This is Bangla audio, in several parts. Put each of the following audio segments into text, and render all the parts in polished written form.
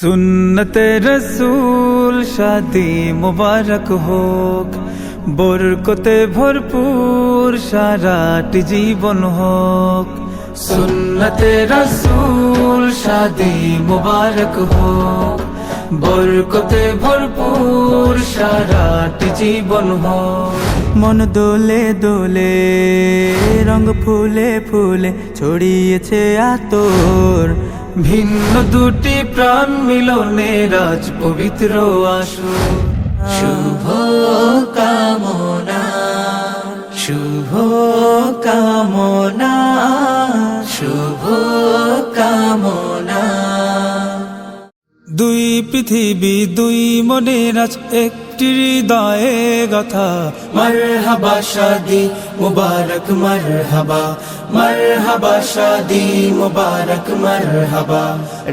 সুন্নতে রসূল শাদি মুবারক হোক, বরকতে ভরপুর সারাটি জীবন হোক। সুন্নতে রসূল শাদি মুবারক হোক, বরকতে ভরপুর সারাটি জীবন হোক। মন দোলে দোলে, রঙ ফুলে ফুলে ছড়িয়েছে আতর, ভিন্ন দুটি প্রাণ মিলনে রাজ পবিত্র আসর। শুভ কামনা, শুভ কামনা, শুভ কামনা। দুই পৃথিবী দুই মনের আজ একটি হৃদয়ে গাথা। মারহাবা শাদি মুবারক মারহাবা, মারহাবা শাদি মুবারক মারহাবা।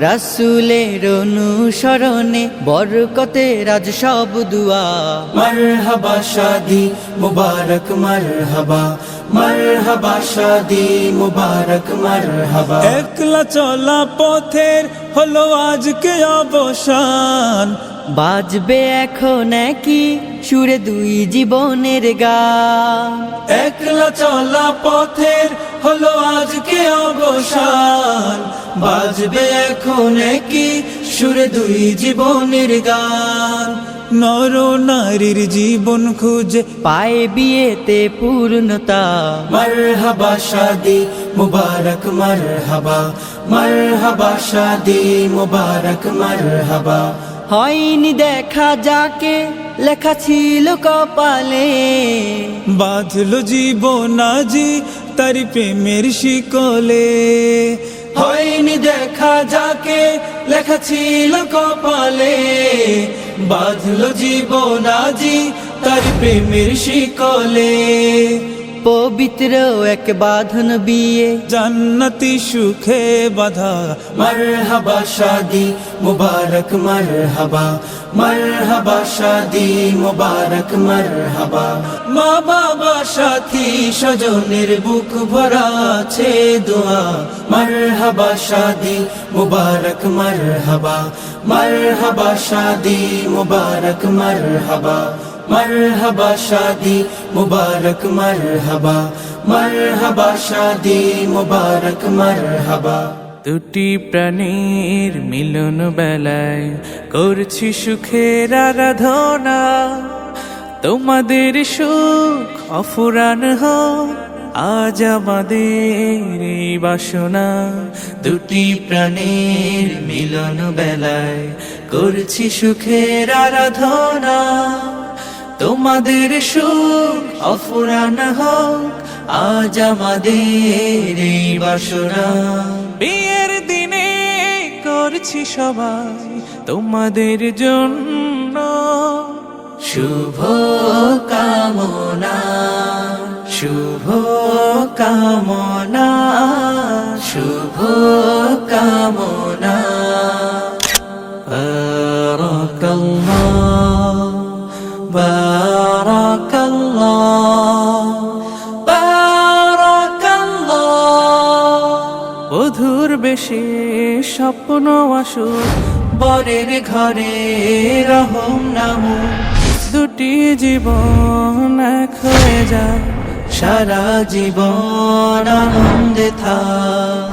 রাসূলের অনুসরণে বরকতে রাজ সব দুয়া। মারহাবা শাদি মুবারক মারহাবা, মারহাবা শাদি মুবারক মারহাবা। একলা চলা পথের হলো আজকে অবসান, বাজবে এখন কি সুরে দুই জীবনের গান। একলা চলা পথের হলো আজকে অবসান, বাজবে এখন কি সুরে দুই জীবনের গান। নর নারীর জীবন খুঁজে পায় বিয়েতে পূর্ণতা। মারহাবা শাদি মুবারক মারহাবা, মারহাবা শাদি মুবারক মারহাবা। হয়নি দেখা যাকে লেখা ছিল কপালে, বাঁধলো জীবন আজি তার প্রেমের শিকলে। হয়নি দেখা যাকে লেখা ছিল কপালে, বাঁধলো জীবন আজি তার প্রেমের শিকলে। পবিত্র এক বাঁধন বিয়ে জান্নাতি সুখে বাঁধা। মারহাবা শাদি মুবারক মারহাবা, মারহাবা শাদি মুবারক মারহাবা। মা বাবা সাথী স্বজনের বুক ভরা আছে দোয়া। মারহাবা শাদি মুবারক মারহাবা, মারহাবা শাদি মুবারক মারহাবা। মারহাবা শাদি মুবারক মারহাবা, মারহাবা শাদি মুবারক মারহাবা। দুটি প্রাণীর মিলন বেলায় করছি সুখের আরাধনা। তোমাদের সুখ অফুরান হোক আজ আমাদের এই বাসনা। দুটি প্রাণীর মিলন বেলায় করছি সুখের আরাধনা। তোমাদের সুখ অফুরান হোক আজ আমাদের এই বাসনা। বিয়ের দিনে করছি সবাই তোমাদের জন্য শুভ কামনা, শুভ কামনা, শুভ কামনা। বারাকাল্লাহ, বারাকাল্লাহ, বারাকাল্লাহ। বধুর বেশে স্বপ্ন আসুক, বরের ঘরে রহম নামুক। দুটি জীবন এক হয়ে যায়, সারা জীবন আনন্দে থাক।